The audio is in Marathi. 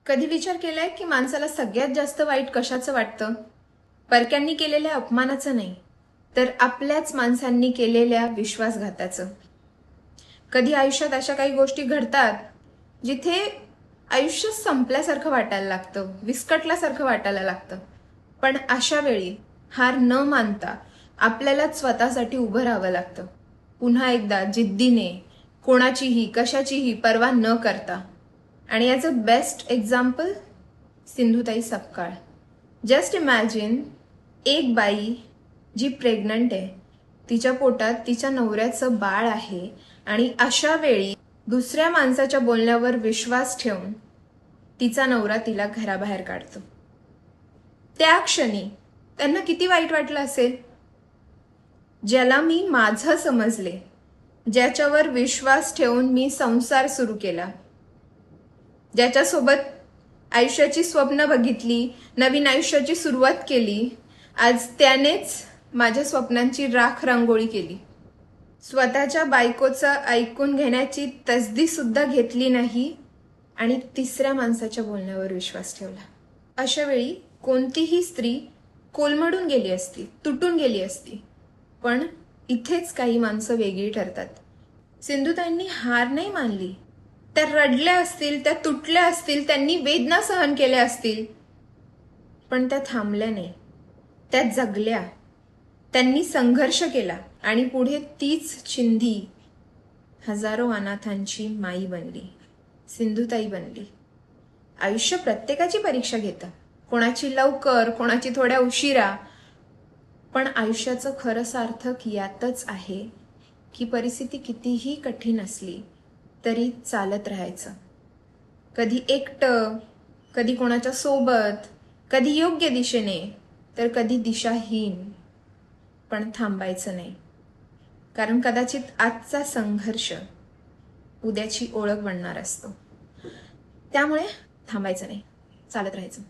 कधी विचार केलाय की माणसाला सगळ्यात जास्त वाईट कशाचं वाटतं? परक्यांनी केलेल्या अपमानाचं नाही, तर आपल्याच माणसांनी केलेल्या विश्वासघाताचं. कधी आयुष्यात अशा काही गोष्टी घडतात जिथे आयुष्य संपल्यासारखं वाटायला लागतं, विस्कटल्यासारखं वाटायला लागतं. पण अशा वेळी हार न मानता आपल्यालाच स्वतःसाठी उभं राहावं लागतं. पुन्हा एकदा जिद्दीने, कोणाचीही कशाचीही पर्वा न करता. आणि याचं best example Sindhutai Sapkal. Just imagine, एक बाई जी प्रेग्नंट आहे, तिच्या पोटात तिच्या नवऱ्याचं बाळ आहे, आणि अशा वेळी दुसऱ्या माणसाच्या बोलण्यावर विश्वास ठेवून तिचा नवरा तिला घराबाहेर काढतो. त्या क्षणी त्यांना किती वाईट वाटलं असेल. ज्याला मी माझं समजले, ज्याच्यावर विश्वास ठेवून मी संसार सुरू केला, ज्याच्यासोबत आयुष्याची स्वप्न बघितली, नवीन आयुष्याची सुरुवात केली, आज त्यानेच माझ्या स्वप्नांची राख रांगोळी केली. स्वतःच्या बायकोचं ऐकून घेण्याची तसदी सुद्धा घेतली नाही आणि तिसऱ्या माणसाच्या बोलण्यावर विश्वास ठेवला. अशा वेळी कोणतीही स्त्री कोलमडून गेली असती, तुटून गेली असती. पण इथेच काही माणसं वेगळी ठरतात. सिंधुताईंनी हार नाही मानली. त्या रडल्या असतील, त्या तुटल्या असतील, त्यांनी वेदना सहन केल्या असतील, पण त्या थांबल्या नाही. त्या जगल्या. त्यांनी संघर्ष केला आणि पुढे तीच चिंधी हजारो अनाथांची माई बनली, सिंधुताई बनली. आयुष्य प्रत्येकाची परीक्षा घेतं, कोणाची लवकर, कोणाची थोड्या उशिरा. पण आयुष्याचं खरं सार्थक यातच आहे की परिस्थिती कितीही कठीण असली तरी चालत राहायचं. कधी एकटं, कधी कोणाच्या सोबत, कधी योग्य दिशेने, तर कधी दिशाहीन. पण थांबायचं नाही, कारण कदाचित आजचा संघर्ष उद्याची ओळख बनणार असतो. त्यामुळे थांबायचं नाही, चालत राहायचं.